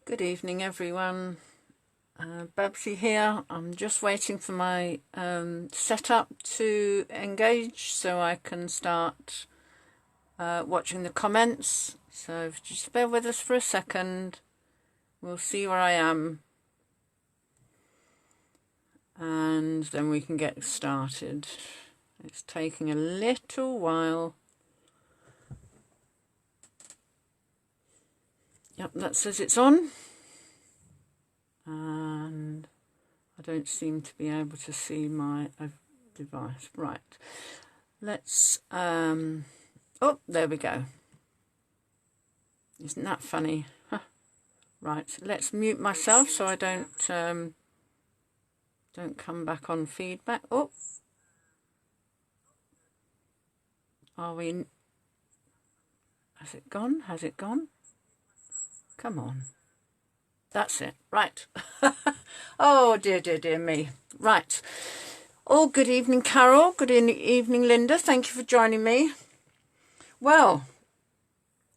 Good evening, everyone. Babsy here. I'm just waiting for my setup to engage so I can start watching the comments. So just bear with us for a second. We'll see where I am. And then we can get started. It's taking a little while. Yep, that says it's on. And I don't seem to be able to see my device. Right. Let's, oh, there we go. Isn't that funny? Huh. Right, let's mute myself so I don't come back on feedback. Oh. Are we, has it gone? Has it gone? Come on. That's it. Right. Oh, dear me. Right. Oh, good evening, Carol. Good evening, Linda. Thank you for joining me. Well,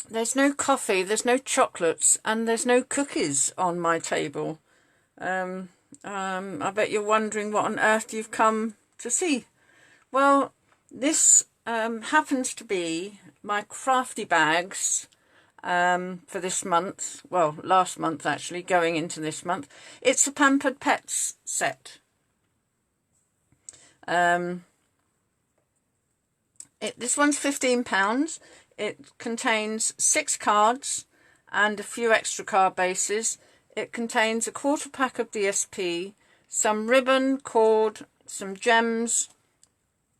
there's no coffee, there's no chocolates, and there's no cookies on my table. I bet you're wondering what on earth you've come to see. Well, this happens to be my crafty bags for this month, well, last month actually, going into this month. It's a Pampered Pets set. This one's £15. It contains 6 cards and a few extra card bases. It contains a quarter pack of DSP, some ribbon, cord, some gems.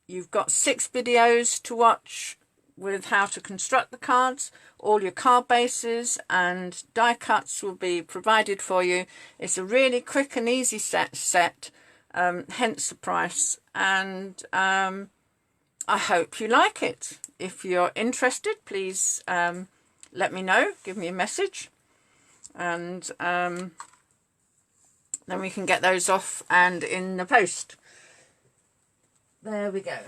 You've got 6 videos to watch with how to construct the cards. All your card bases and die cuts will be provided for you. It's a really quick and easy set, hence the price, and I hope you like it. If you're interested, please let me know, give me a message, and then we can get those off and in the post. There we go.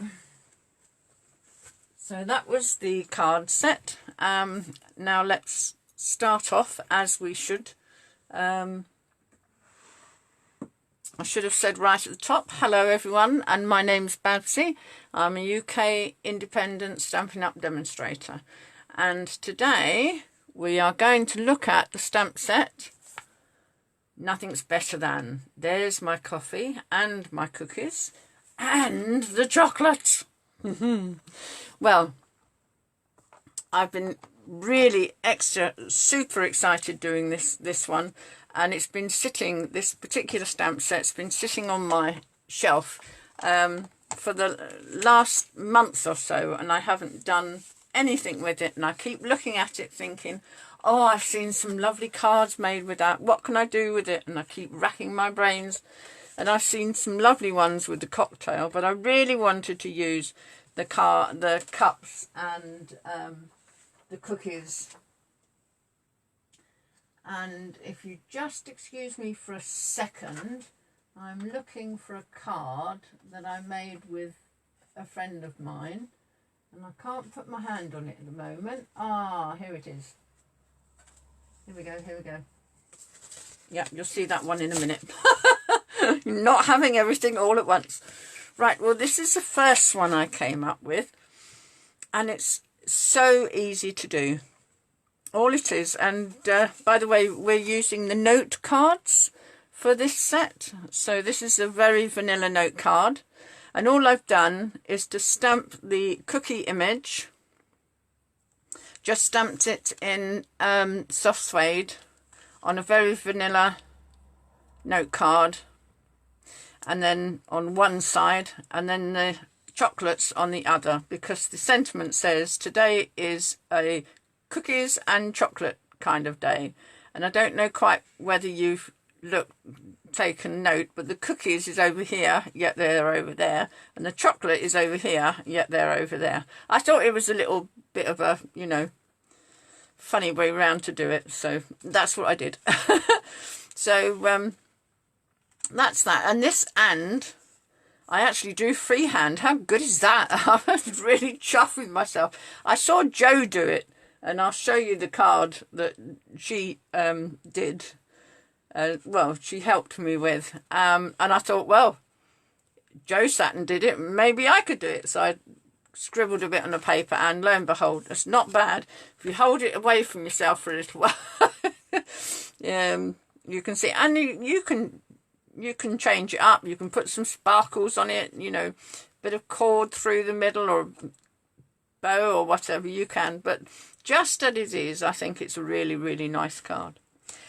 So that was the card set. Now let's start off as we should. I should have said right at the top, hello everyone, and my name's Babsy. I'm a UK independent Stampin' Up demonstrator. And today we are going to look at the stamp set, Nothing's Better Than. There's my coffee and my cookies and the chocolate. Well, I've been really super excited doing this one, and it's been sitting, this particular stamp set's been sitting on my shelf for the last month or so, and I haven't done anything with it, and I keep looking at it thinking, oh, I've seen some lovely cards made with that, what can I do with it? And I keep racking my brains, and I've seen some lovely ones with the cocktail, but I really wanted to use the cups and the cookies. And if you just excuse me for a second, I'm looking for a card that I made with a friend of mine, and I can't put my hand on it at the moment. Ah, here it is. Here we go. Yeah, you'll see that one in a minute. Not having everything all at once. Right, well, this is the first one I came up with, and it's so easy to do. All it is, and by the way, we're using the note cards for this set. So this is a very vanilla note card, and all I've done is to stamp the cookie image. Just stamped it in soft suede on a very vanilla note card, and then on one side, and then the chocolates on the other, because the sentiment says today is a cookies and chocolate kind of day. And I don't know quite whether you've taken note, but the cookies is over here, yet they're over there, and the chocolate is over here, yet they're over there. I thought it was a little bit of a, funny way round to do it, so that's what I did. So that's that. And this, and I actually drew freehand. How good is that? I was really chuffed with myself. I saw Joe do it and I'll show you the card that she did. Well, she helped me with, and I thought, well, Jo sat and did it, maybe I could do it. So I scribbled a bit on the paper, and lo and behold, it's not bad. If you hold it away from yourself for a little while, you can see, and you can change it up. You can put some sparkles on it, you know, bit of cord through the middle or bow or whatever you can. But just as it is, I think it's a really, really nice card.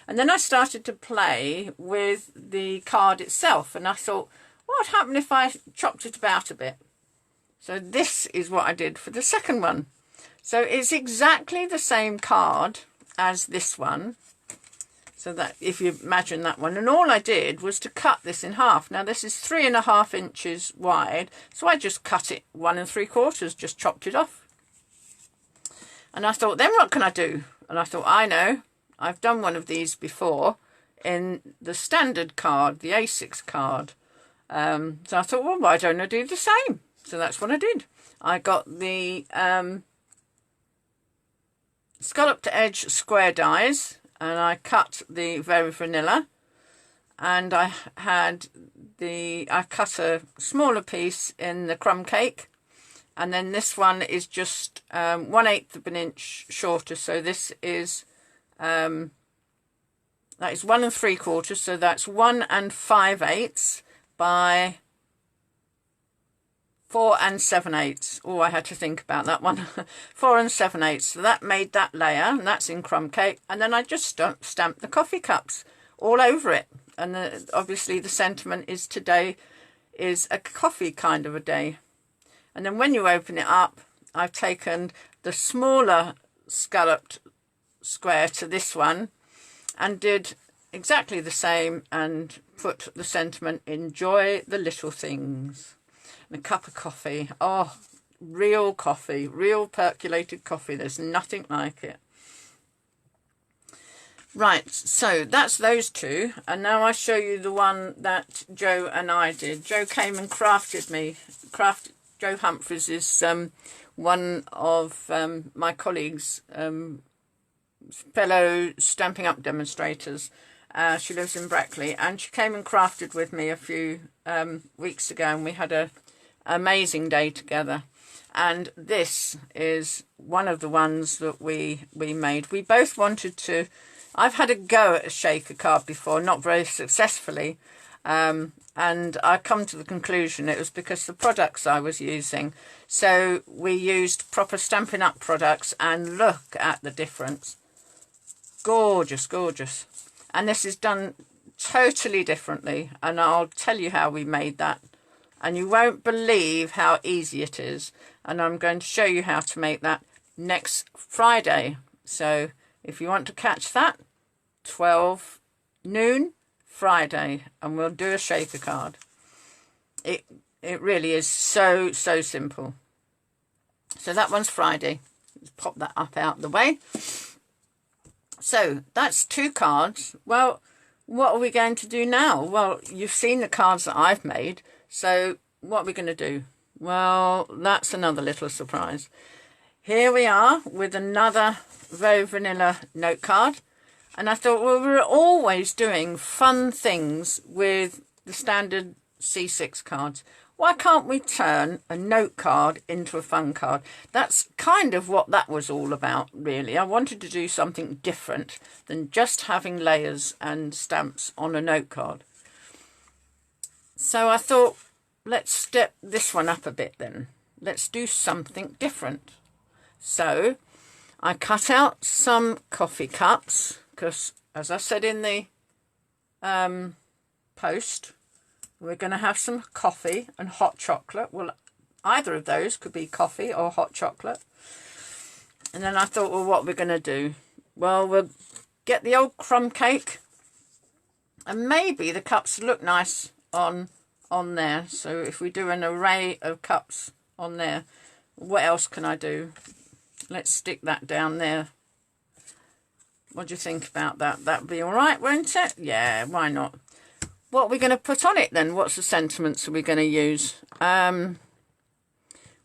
And then I started to play with the card itself, and I thought, what would happen if I chopped it about a bit? So this is what I did for the second one. So it's exactly the same card as this one. So that, if you imagine that one, and all I did was to cut this in half. Now this is 3.5 inches wide, so I just cut it 1 3/4, just chopped it off. And I thought, then what can I do? And I thought, I know, I've done one of these before in the standard card, the A6 card. So I thought, well, why don't I do the same? So that's what I did. I got the scallop to edge square dies, and I cut the very vanilla, and I cut a smaller piece in the crumb cake, and then this one is just 1/8 of an inch shorter. So this is that is 1 3/4, so that's 1 5/8 by 4 7/8. Oh, I had to think about that one. 4 7/8. So that made that layer, and that's in crumb cake. And then I just stamped the coffee cups all over it. And obviously the sentiment is today is a coffee kind of a day. And then when you open it up, I've taken the smaller scalloped square to this one and did exactly the same and put the sentiment, enjoy the little things. And a cup of coffee. Oh, real coffee, real percolated coffee. There's nothing like it. Right, so that's those two. And now I show you the one that Jo and I did. Jo came and Jo Humphries is one of my colleagues, fellow Stampin' Up demonstrators. She lives in Brackley, and she came and crafted with me a few weeks ago, and we had an amazing day together. And this is one of the ones that we made. We both wanted to, I've had a go at a shaker card before, not very successfully, and I come to the conclusion it was because the products I was using. So we used proper Stampin' Up products, and look at the difference. Gorgeous, gorgeous. And this is done totally differently, and I'll tell you how we made that. And you won't believe how easy it is. And I'm going to show you how to make that next Friday. So if you want to catch that, 12 noon Friday, and we'll do a shaker card. It really is so simple. So that one's Friday. Let's pop that up out the way. So that's 2 cards. Well, what are we going to do now? Well, you've seen the cards that I've made. So what are we going to do? Well, that's another little surprise. Here we are with another very vanilla note card. And I thought, well, we're always doing fun things with the standard C6 cards. Why can't we turn a note card into a fun card? That's kind of what that was all about, really. I wanted to do something different than just having layers and stamps on a note card. So I thought, let's step this one up a bit then. Let's do something different. So I cut out some coffee cups because, as I said in the post, we're going to have some coffee and hot chocolate. Well, either of those could be coffee or hot chocolate. And then I thought, well, what we're going to do? Well, we'll get the old crumb cake, and maybe the cups look nice on there. So if we do an array of cups on there, what else can I do? Let's stick that down there. What do you think about that? That'd be all right, won't it? Yeah, why not? What are we going to put on it then? What's the sentiments are we going to use?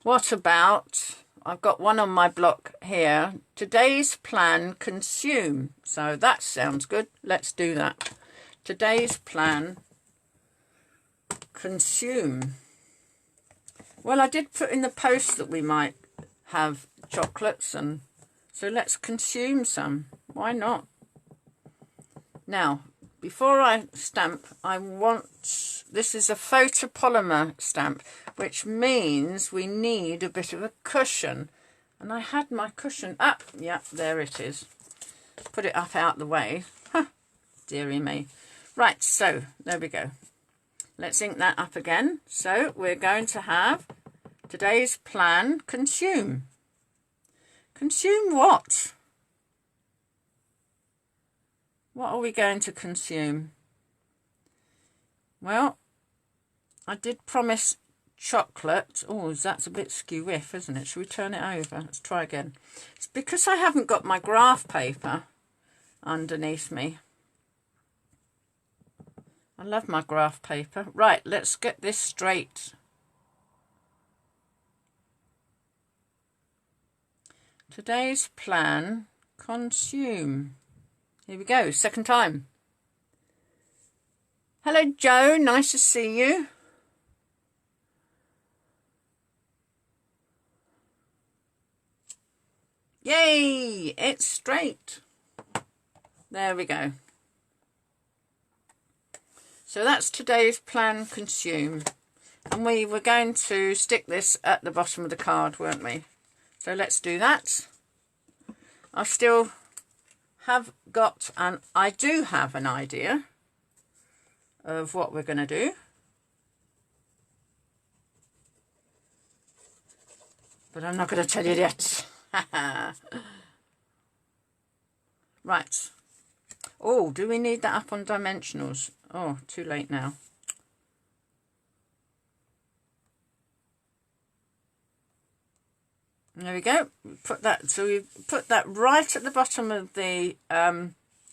What about, I've got one on my block here. Today's plan, consume. So that sounds good. Let's do that. Today's plan, consume. Well, I did put in the post that we might have chocolates, and so let's consume some. Why not? Now, before I stamp, I want, this is a photopolymer stamp, which means we need a bit of a cushion. And I had my cushion up. Yeah, there it is. Put it up out the way. Huh, dearie me. Right, so there we go. Let's ink that up again. So we're going to have today's plan, consume. Consume what? What are we going to consume? Well, I did promise chocolate. Oh, that's a bit skew-whiff, isn't it? Should we turn it over? Let's try again. It's because I haven't got my graph paper underneath me. I love my graph paper. Right, let's get this straight. Today's plan, consume. Here we go, second time. Hello, Joe. Nice to see you. Yay, it's straight. There we go. So that's today's plan, consume. And we were going to stick this at the bottom of the card, weren't we? So let's do that. I still have got, and I do have an idea of what we're going to do. But I'm not going to tell you yet. Right. Oh, do we need that up on dimensionals? Oh, too late now. There we go. Put that. So we put that right at the bottom of the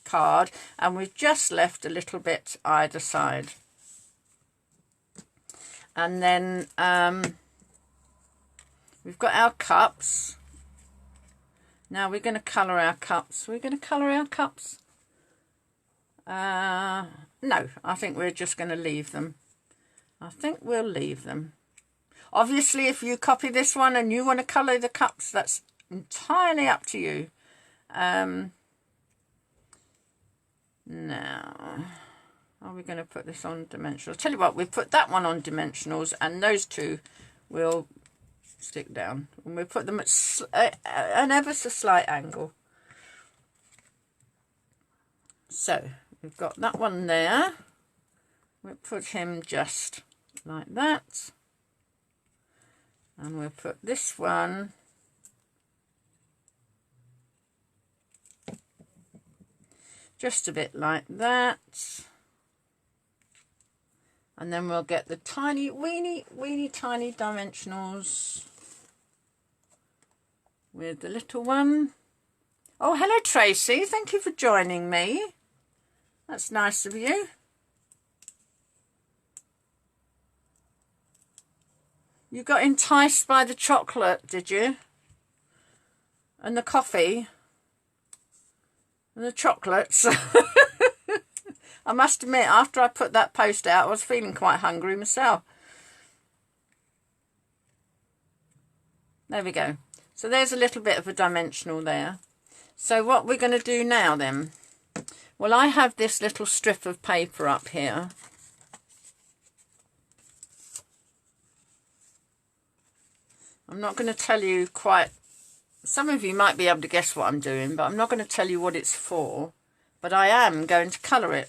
card, and we've just left a little bit either side. And then we've got our cups. Now we're going to colour our cups. We're going to colour our cups. No, I think we're just going to leave them. I think we'll leave them. Obviously, if you copy this one and you want to colour the cups, that's entirely up to you. Now, are we going to put this on dimensionals? Tell you what, we've put that one on dimensionals, and those two will stick down. And we'll put them at an ever so slight angle. So, we've got that one there. We'll put him just like that. And we'll put this one just a bit like that. And then we'll get the tiny, weeny tiny dimensionals with the little one. Oh, hello, Tracy. Thank you for joining me. That's nice of you. You got enticed by the chocolate, did you? And the coffee? And the chocolates? I must admit, after I put that post out, I was feeling quite hungry myself. There we go. So there's a little bit of a dimensional there. So what we're going to do now then? Well, I have this little strip of paper up here. I'm not going to tell you quite, some of you might be able to guess what I'm doing, but I'm not going to tell you what it's for, but I am going to colour it.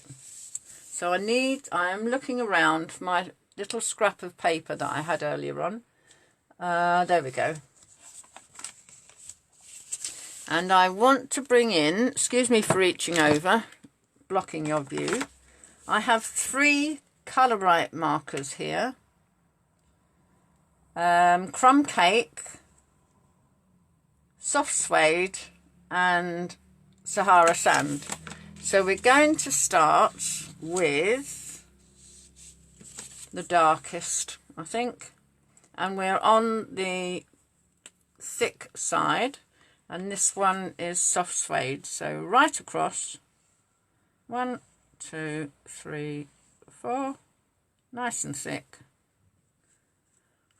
So I am looking around for my little scrap of paper that I had earlier on. There we go. And I want to bring in, excuse me for reaching over, blocking your view. I have 3 Colourite markers here. Crumb Cake, Soft Suede and Sahara Sand. So we're going to start with the darkest, I think, and we're on the thick side, and this one is soft suede. So right across, 1, 2, 3, 4, nice and thick.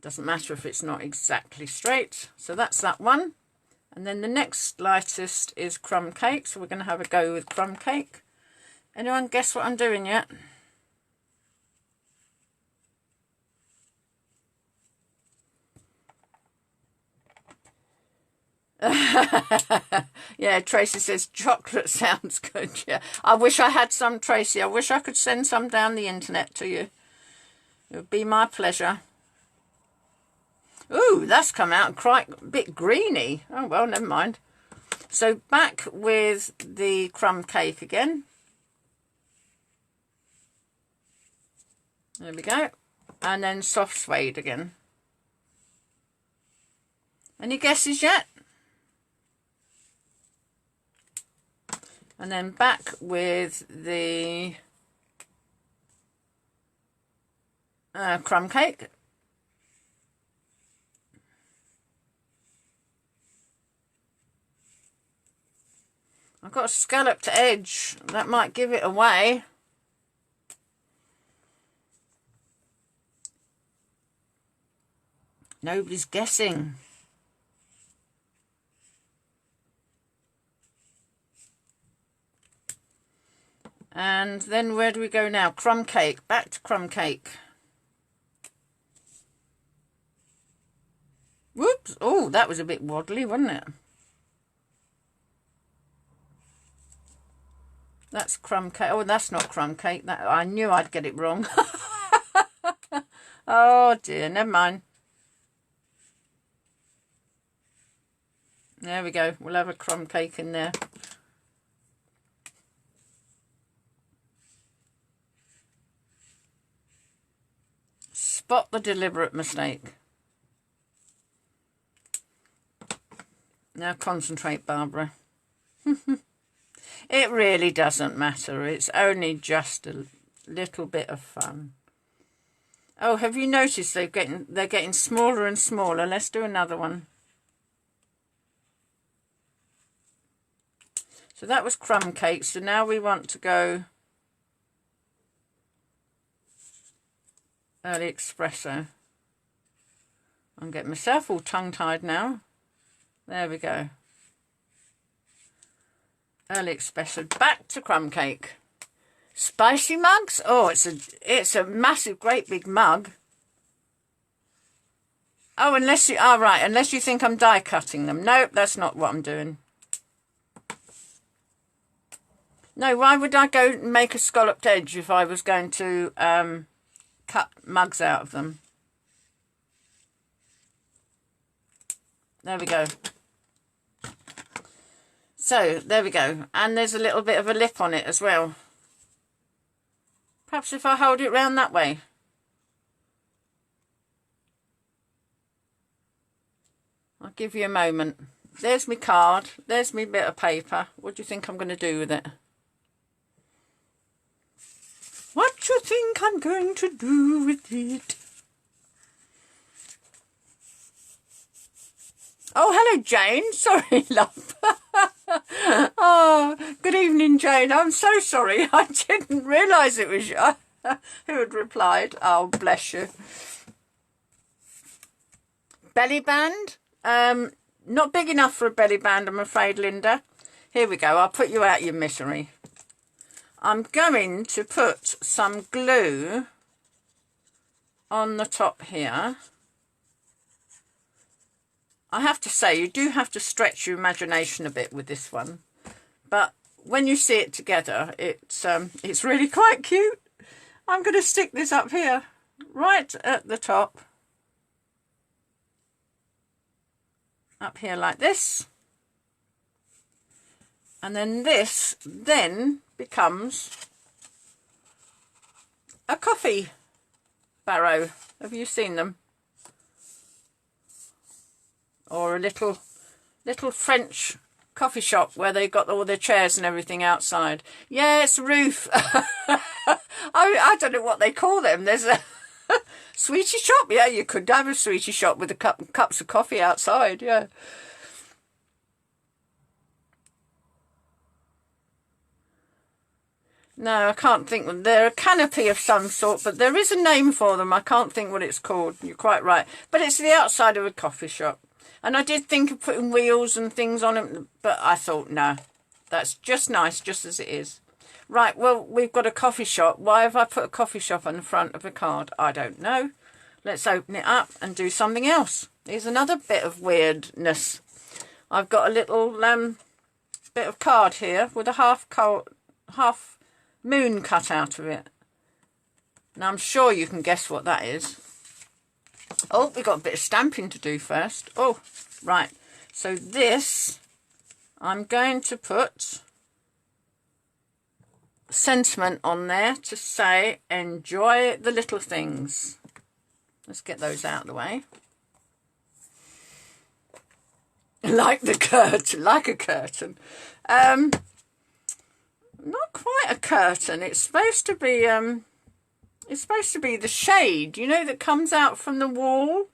Doesn't matter if it's not exactly straight. So that's that one. And then the next lightest is crumb cake. So we're going to have a go with crumb cake. Anyone guess what I'm doing yet? Yeah, Tracy says chocolate sounds good. Yeah, I wish I had some, Tracy. I wish I could send some down the internet to you. It would be my pleasure. Ooh, that's come out quite a bit greeny. Oh, well, never mind. So back with the crumb cake again. There we go. And then soft suede again. Any guesses yet? And then back with the crumb cake. I've got a scalloped edge. That might give it away. Nobody's guessing. And then where do we go now? Crumb cake. Back to crumb cake. Whoops. Oh, that was a bit waddly, wasn't it? That's crumb cake. Oh, that's not crumb cake. That I knew I'd get it wrong. Oh dear, never mind. There we go. We'll have a crumb cake in there. Spot the deliberate mistake. Now concentrate, Barbara. It really doesn't matter. It's only just a little bit of fun. Oh, have you noticed they're getting smaller and smaller? Let's do another one. So that was crumb cake. So now we want to go early espresso. I'm getting myself all tongue-tied now. There we go. Early espresso. Back to crumb cake. Spicy mugs. Oh, it's a massive, great big mug. Oh, unless you right. Unless you think I'm die cutting them. Nope, that's not what I'm doing. No, why would I go make a scalloped edge if I was going to cut mugs out of them? There we go. So, there we go. And there's a little bit of a lip on it as well. Perhaps if I hold it round that way. I'll give you a moment. There's my card. There's my bit of paper. What do you think I'm going to do with it? What do you think I'm going to do with it? Oh, hello, Jane. Sorry, love. Oh, good evening, Jane. I'm so sorry. I didn't realise it was you who had replied. Oh, bless you. Belly band. Not big enough for a belly band, I'm afraid, Linda. Here we go. I'll put you out of your misery. I'm going to put some glue on the top here. I have to say, you do have to stretch your imagination a bit with this one. But when you see it together, it's really quite cute. I'm going to stick this up here, right at the top. Up here like this. And then this then becomes a coffee barrow. Have you seen them? Or a little French coffee shop where they've got all their chairs and everything outside. Yeah, it's a roof. I don't know what they call them. There's a Sweetie shop, yeah, you could have a sweetie shop with cups of coffee outside, yeah. No, I can't think. They're a canopy of some sort, but there is a name for them. I can't think what it's called. You're quite right. But it's the outside of a coffee shop. And I did think of putting wheels and things on it, but I thought, no, that's just nice, just as it is. Right, well, we've got a coffee shop. Why have I put a coffee shop on the front of a card? I don't know. Let's open it up and do something else. Here's another bit of weirdness. I've got a little bit of card here with a half moon cut out of it. Now I'm sure you can guess what that is. Oh, we've got a bit of stamping to do first. Oh, right. So this, I'm going to put sentiment on there to say, enjoy the little things. Let's get those out of the way. Like the curtain, like a curtain. Not quite a curtain. It's supposed to be the shade, you know, that comes out from the wall.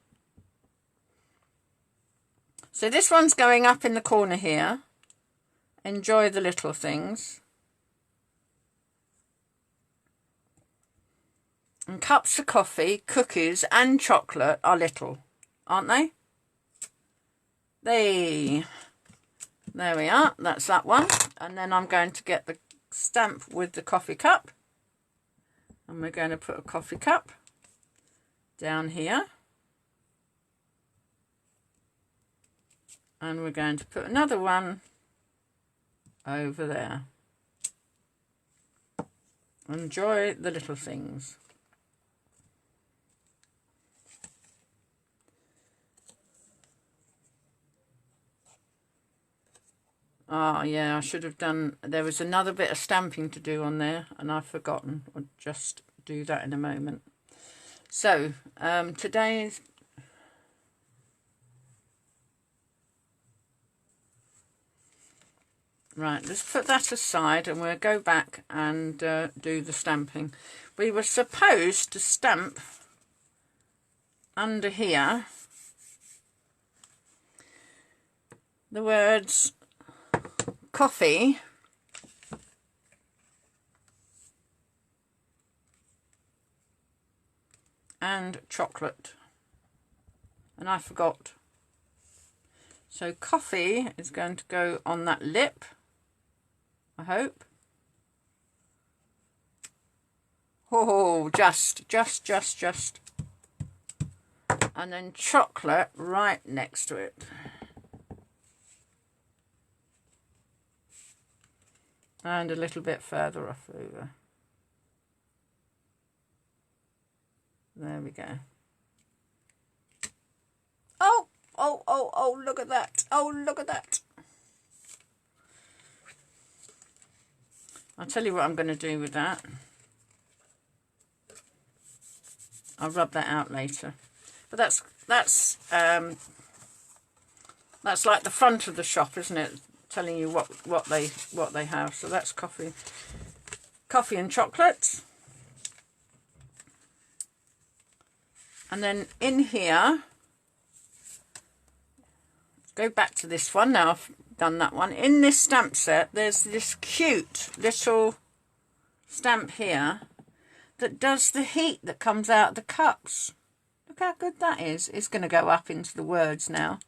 So this one's going up in the corner here. Enjoy the little things. And cups of coffee, cookies and chocolate are little, aren't they? There we are. That's that one. And then I'm going to get the stamp with the coffee cup. And we're going to put a coffee cup down here. And we're going to put another one over there. Enjoy the little things. Oh, yeah, I should have done... There was another bit of stamping to do on there, and I've forgotten. I'll just do that in a moment. So, today's... Right, let's put that aside, and we'll go back and do the stamping. We were supposed to stamp under here the words... coffee and chocolate, and I forgot. So coffee is going to go on that lip, I hope. Oh, just. And then chocolate right next to it. And a little bit further off over. There we go. Oh, look at that. Oh, look at that. I'll tell you what I'm going to do with that. I'll rub that out later. But that's like the front of the shop, isn't it? Telling you what they have. So that's coffee and chocolate. And then in here, go back to this one now. I've done that one. In this stamp set, there's this cute little stamp here that does the heat that comes out of the cups. Look how good that is. It's going to go up into the words now.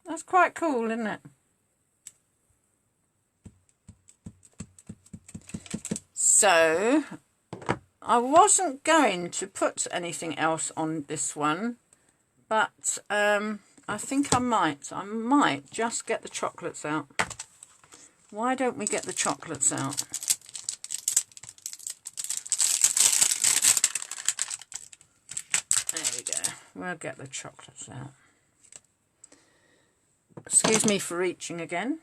That's quite cool, isn't it? So, I wasn't going to put anything else on this one, but I think I might. I might just get the chocolates out. Why don't we get the chocolates out? There we go. We'll get the chocolates out. Excuse me for reaching again.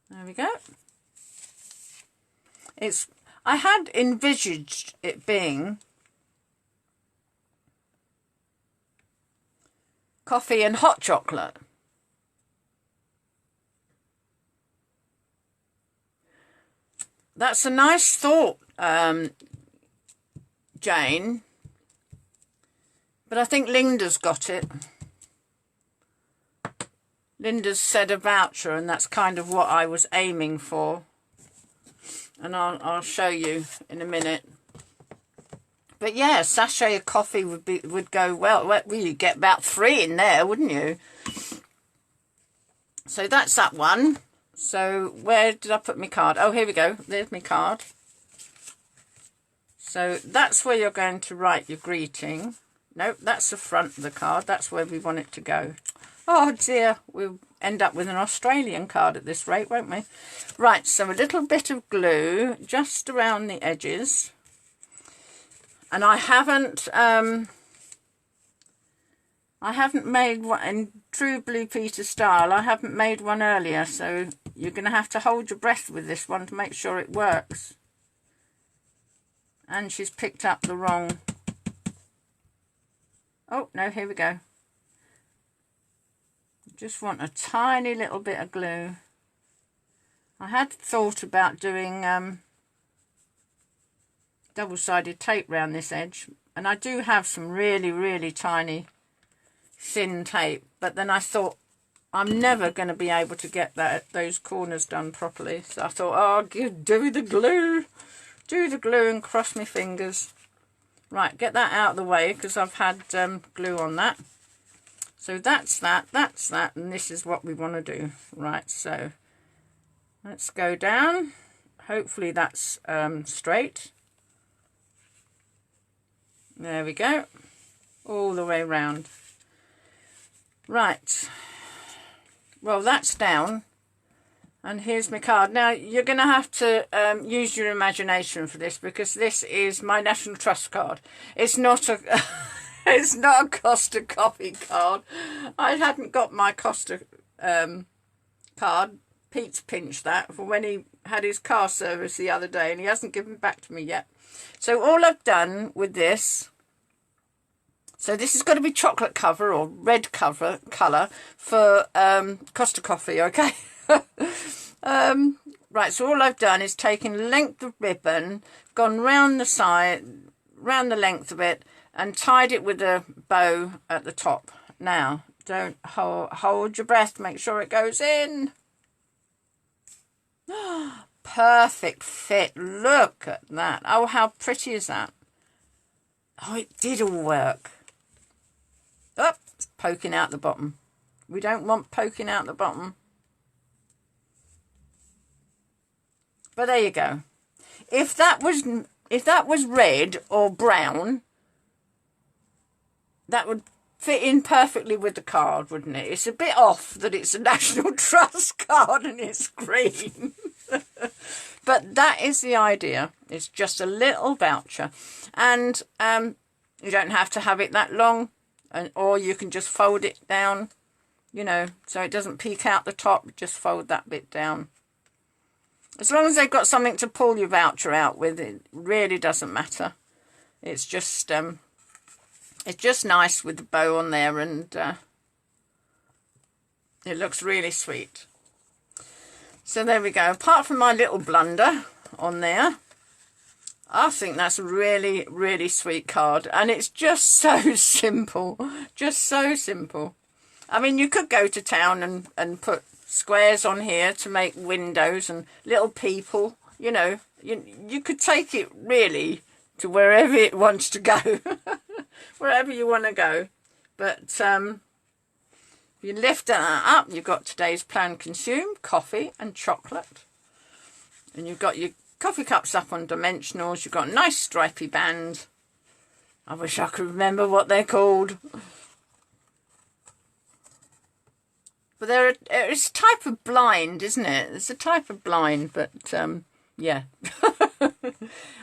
There we go. I had envisaged it being coffee and hot chocolate. That's a nice thought, Jane. But I think Linda's got it. Linda's said a voucher, and that's kind of what I was aiming for. And I'll show you in a minute. But yeah, a sachet of coffee would go well. Well, you'd get about 3 in there, wouldn't you? So that's that one. So where did I put my card? Oh, here we go. There's my card. So that's where you're going to write your greeting. Nope, that's the front of the card. That's where we want it to go. Oh dear, we'll end up with an Australian card at this rate, won't we? Right, so a little bit of glue just around the edges. And I haven't made one in true Blue Peter style. I haven't made one earlier, so you're going to have to hold your breath with this one to make sure it works. And she's picked up the wrong... Oh, no, here we go. Just want a tiny little bit of glue. I had thought about doing double-sided tape around this edge, and I do have some really, really tiny thin tape, but then I thought I'm never going to be able to get those corners done properly, so I thought, oh, do the glue and cross my fingers. Right, get that out of the way because I've had glue on that. So that's that, and this is what we want to do. Right, so let's go down. Hopefully that's straight. There we go. All the way around. Right. Well, that's down. And here's my card. Now, you're going to have to use your imagination for this, because this is my National Trust card. It's not a... It's not a Costa Coffee card. I hadn't got my Costa card. Pete's pinched that for when he had his car service the other day, and he hasn't given it back to me yet. So all I've done with this, so this has got to be chocolate cover or red colour for Costa Coffee, okay? Right, so all I've done is taken length of ribbon, gone round the side, round the length of it, and tied it with a bow at the top. Now, don't hold your breath, make sure it goes in. Perfect fit, look at that. Oh, how pretty is that? Oh, it did all work. Oh, it's poking out the bottom. We don't want poking out the bottom. But there you go. If that was red or brown, that would fit in perfectly with the card, wouldn't it? It's a bit off that it's a National Trust card and it's green. But that is the idea. It's just a little voucher. And you don't have to have it that long, or you can just fold it down, you know, so it doesn't peek out the top. Just fold that bit down. As long as they've got something to pull your voucher out with, it really doesn't matter. It's just nice with the bow on there, and it looks really sweet. So there we go. Apart from my little blunder on there, I think that's a really, really sweet card. And it's just so simple. Just so simple. I mean, you could go to town and put squares on here to make windows and little people, you know. You could take it really to wherever it wants to go. Wherever you want to go. But if you lift that up, you've got today's plan consumed, coffee and chocolate. And you've got your coffee cups up on dimensionals. You've got a nice stripy band. I wish I could remember what they're called. But it's a type of blind, isn't it? It's a type of blind, but yeah.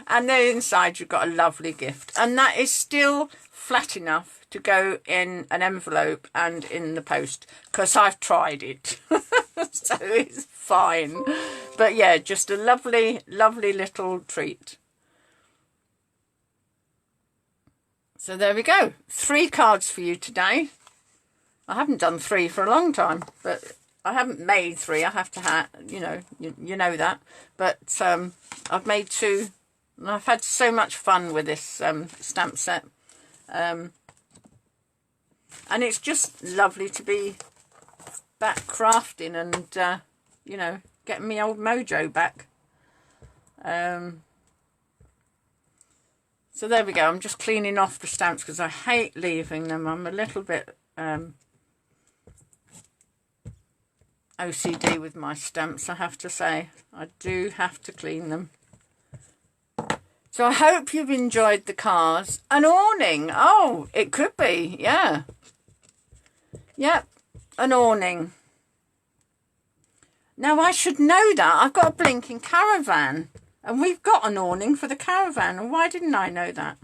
And then inside you've got a lovely gift. And that is still flat enough to go in an envelope and in the post, because I've tried it. So it's fine. But yeah, just a lovely, lovely little treat. So there we go. 3 cards for you today. I haven't done 3 for a long time, but I haven't made 3. I have to you know, you know that. But I've made 2. And I've had so much fun with this stamp set. And it's just lovely to be back crafting and, you know, getting my old mojo back. So there we go. I'm just cleaning off the stamps because I hate leaving them. I'm a little bit OCD with my stamps, I have to say. I do have to clean them. So I hope you've enjoyed the cards. An awning. Oh, it could be. Yeah. Yep. An awning. Now I should know that. I've got a blinking caravan. And we've got an awning for the caravan. And why didn't I know that?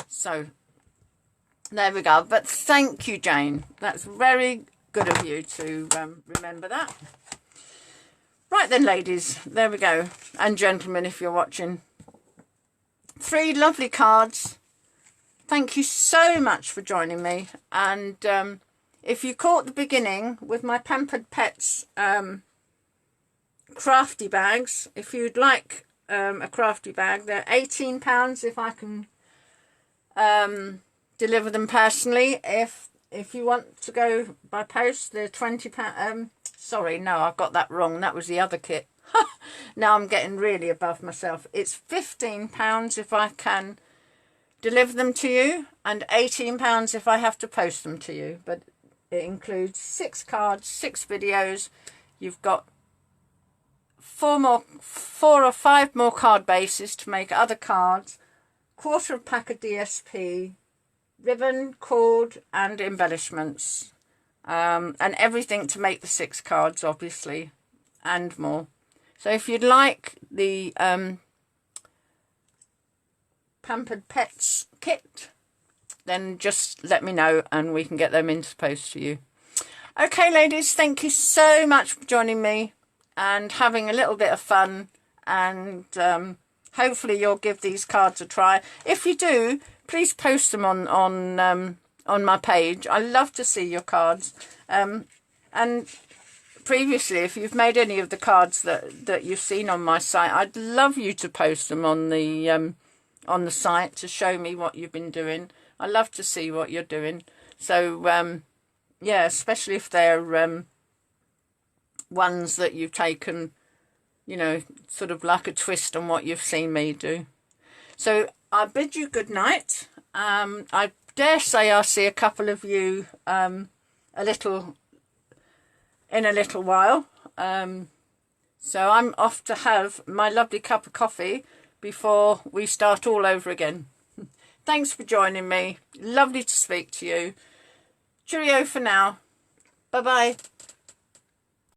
So, there we go. But thank you, Jane. That's very good of you to remember that. Right then, ladies. There we go. And gentlemen, if you're watching. 3 lovely cards. Thank you so much for joining me. And if you caught the beginning with my Pampered Pets crafty bags, if you'd like a crafty bag, they're £18 if I can deliver them personally. If you want to go by post, they're £20. Sorry, no, I've got that wrong. That was the other kit. Now I'm getting really above myself. It's £15 if I can deliver them to you, and £18 if I have to post them to you. But it includes 6 cards, 6 videos. You've got 4 or 5 more card bases to make other cards, 1/4 pack of DSP, ribbon, cord and embellishments, and everything to make the 6 cards, obviously, and more. So if you'd like the Pampered Pets kit, then just let me know and we can get them into post to you. Okay, ladies, thank you so much for joining me and having a little bit of fun, and hopefully you'll give these cards a try. If you do, please post them on my page. I love to see your cards. And previously, if you've made any of the cards that you've seen on my site, I'd love you to post them on the site to show me what you've been doing. I love to see what you're doing. So yeah, especially if they're ones that you've taken, you know, sort of like a twist on what you've seen me do. So I bid you good night. I dare say I'll see a couple of you in a little while. So I'm off to have my lovely cup of coffee before we start all over again. Thanks for joining me. Lovely to speak to you. Cheerio for now. Bye-bye.